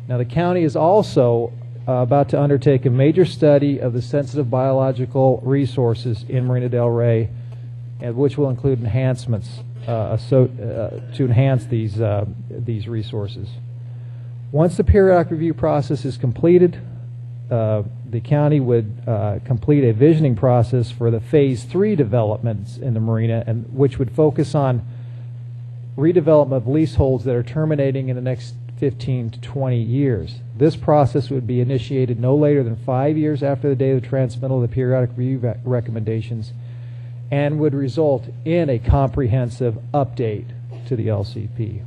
Now, the county is also about to undertake a major study of the sensitive biological resources in Marina del Rey, and which will include enhancements to enhance these resources. Once the periodic review process is completed, the county would complete a visioning process for the Phase 3 developments in the marina, and which would focus on redevelopment of leaseholds that are terminating in the next 15 to 20 years. This process would be initiated no later than 5 years after the date of the transmittal of the periodic review recommendations, and would result in a comprehensive update to the LCP.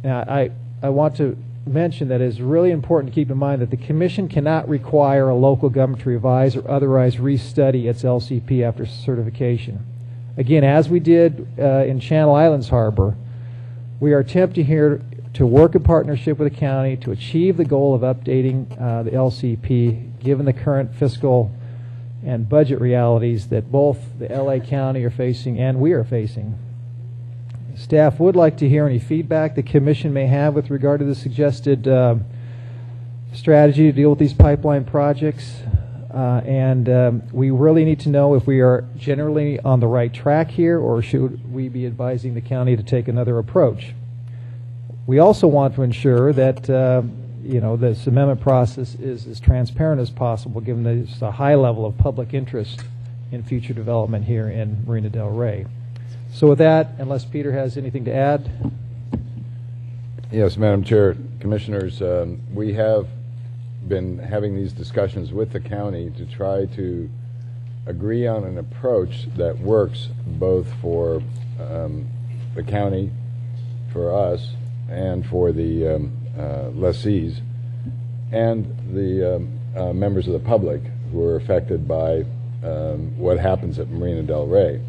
Now, I want to mention that it's really important to keep in mind that the Commission cannot require a local government to revise or otherwise restudy its LCP after certification. Again, as we did in Channel Islands Harbor, we are attempting here to work in partnership with the county to achieve the goal of updating the LCP, given the current fiscal and budget realities that both the LA County are facing and we are facing. Staff would like to hear any feedback the Commission may have with regard to the suggested strategy to deal with these pipeline projects. We really need to know if we are generally on the right track here, or should we be advising the county to take another approach. We also want to ensure that this amendment process is as transparent as possible, given that there's a high level of public interest in future development here in Marina del Rey. So with that, unless Peter has anything to add. Yes, Madam Chair, Commissioners, we have been having these discussions with the county to try to agree on an approach that works both for the county, for us, and for the lessees, and the members of the public who are affected by what happens at Marina del Rey.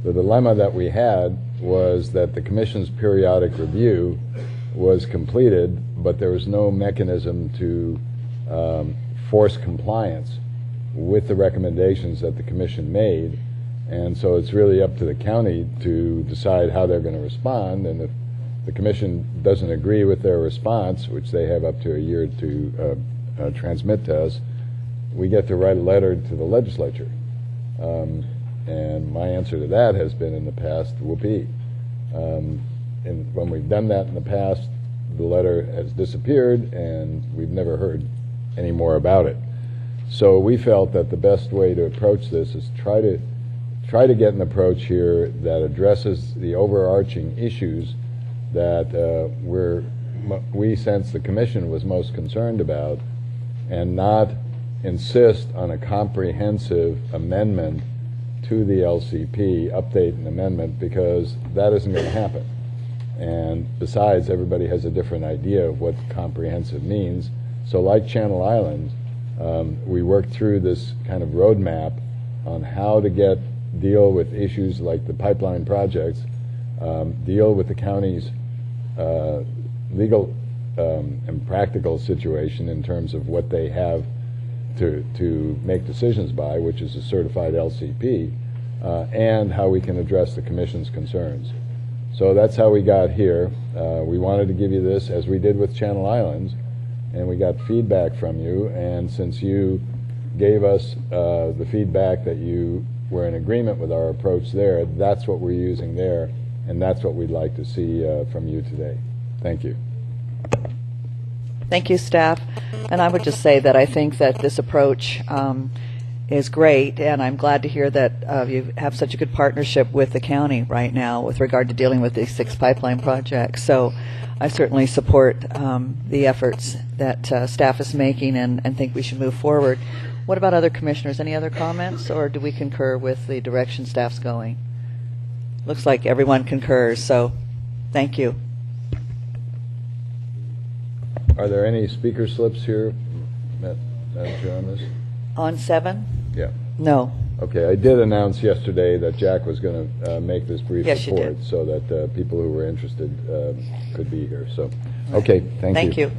The dilemma that we had was that the Commission's periodic review was completed, but there was no mechanism to force compliance with the recommendations that the Commission made, and so it's really up to the county to decide how they're going to respond, and if the Commission doesn't agree with their response, which they have up to a year to transmit to us, we get to write a letter to the legislature. And my answer to that has been in the past, whoopee. And when we've done that in the past, the letter has disappeared and we've never heard any more about it. So we felt that the best way to approach this is try to get an approach here that addresses the overarching issues that we sense the Commission was most concerned about, and not insist on a comprehensive amendment to the LCP, update and amendment, because that isn't going to happen. And besides, everybody has a different idea of what comprehensive means. So like Channel Islands, we worked through this kind of roadmap on how to deal with issues like the pipeline projects, deal with the county's legal and practical situation in terms of what they have to make decisions by, which is a certified LCP, and how we can address the Commission's concerns. So that's how we got here. We wanted to give you this, as we did with Channel Islands, and we got feedback from you, and since you gave us the feedback that you were in agreement with our approach there, that's what we're using there, and that's what we'd like to see from you today. Thank you. Thank you, staff. And I would just say that I think that this approach is great, and I'm glad to hear that you have such a good partnership with the county right now with regard to dealing with these 6 pipeline projects. So I certainly support the efforts that staff is making and think we should move forward. What about other commissioners? Any other comments, or do we concur with the direction staff's going? Looks like everyone concurs, so thank you. Are there any speaker slips here, Madam Chair, on this? On 7? Yeah. No. Okay, I did announce yesterday that Jack was going to make this brief Yes, report so that people who were interested could be here. So, okay, thank you. Thank you.